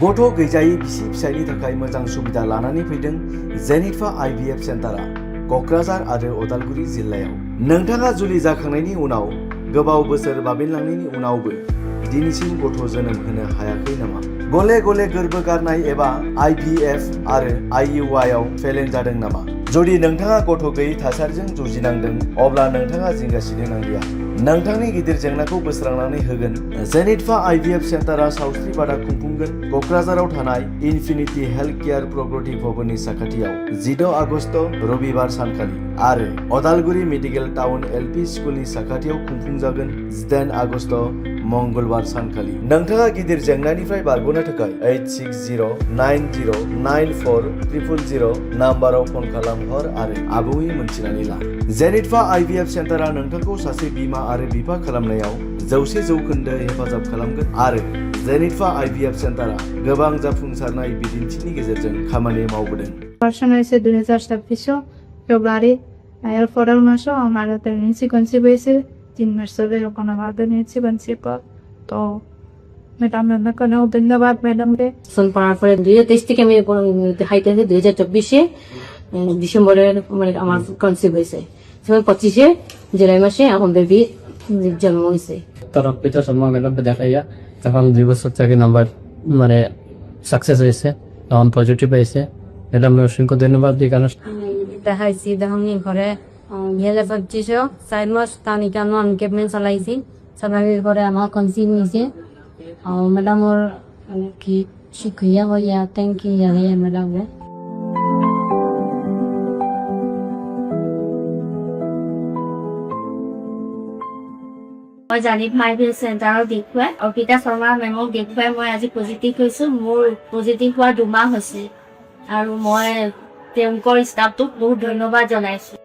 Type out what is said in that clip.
गथ' गैजायै बिसि फिसायनि थाखाय मोजां सुबिदा लानानै फैदों जेनिटभा आइभिएफ सेन्टारा क'क्राझार आरो उदालगुरि जिल्लायाव। नोंथाङा जुलि जाखांनायनि उनाव गोबाव बोसोर बाबेनलांनायनि उनावबो दिनैसिम गथ' जोनोम होनो हायाखै नामा? गले गले गोर्बो गारनाय एबा आइभिएफ आरो आइइउआइ आव फेलें जादों नामा? जुदि नोंथाङा गथ' गैयै थासारिजों जुजिनांदों अब्ला नोंथाङा जिंगासिनो नांलिया। नोंथांनि गिदिर जेंनाखौ बोस्रांनानै होगोन जेनिटभा आइभिएफ सेन्टारा सावस्रि बादा खुंफुंगोन क'क्राझाराव थानाय इनफिनिटि हेल्थ केयार प्रगति भवननि साखाथियाव 16 आगस्ट रबिबार सानखालि आरो उदालगुरि मेडिकेल टाउन एलपि स्कुलनि साखाथियाव खुंफुंजागोन 18 आगस्ट मंगलबार सानखालि। नोंथाङा गिदिर जेंनानिफ्राय बारग'नो थाखाय 860909400 नाम्बाराव फन खालामहर आरो आबुङै मोनथिनानै ला। जेनिटभा आइभिएफ सेन्टारा नोंथांखौ सासे बिमा आरो बिफा खालामनायाव 100% हेफाजाब खालामगोन आरो जेनिटभा आइभिएफ सेन्टारा गोबां जाफुंसारनाय बिदिन्थिनि गेजेरजों खामानि मावबोदों। Personalmente 2018 Februari el foro maso আমার tendency conceivese tin mersole lo conavado নিয়েছি বনসিপা তো ম্যাডাম আপনাকে ধন্যবাদ ম্যাডাম রে সন পাওয়ার পরে 2023 থেকে আমি হাইতে 2024 ডিসেম্বরের মানে আমার কনসিভ হয়েছে 25 জুলাই মাসে আমার বেবি জন্ম হয়েছে। তরফ পিতা শর্মা ম্যাডামকে দেখাইয়া তখন 2 বছর থেকে নাম্বার মানে সাকসেস হয়েছে, তখন পজিটিভ হয়েছে। ম্যাডাম অসংখ্য ধন্যবাদ দিই কারণ দেখাইছি দেখুন ঘরে গেলে 25 4 মাস তানি কেন আমি কেমন চালাইছি স্বাভাবিক করে আমার কনসিভ হয়েছে। ম্যাডামর কি শুক্রিয়া হইয়া থ্যাংক ইউ জানাই ম্যাডাম। মই জানিটভা আইভিএফ চেণ্টাৰৰ দেখুৱাই অৰ্পিতা শৰ্মা মেমক দেখুৱাই মই আজি পজিটিভ হৈছোঁ। মোৰ পজিটিভ হোৱাৰ 2 মাহ হৈছে আৰু মই তেওঁলোকৰ ষ্টাফটোক বহুত ধন্যবাদ জনাইছোঁ।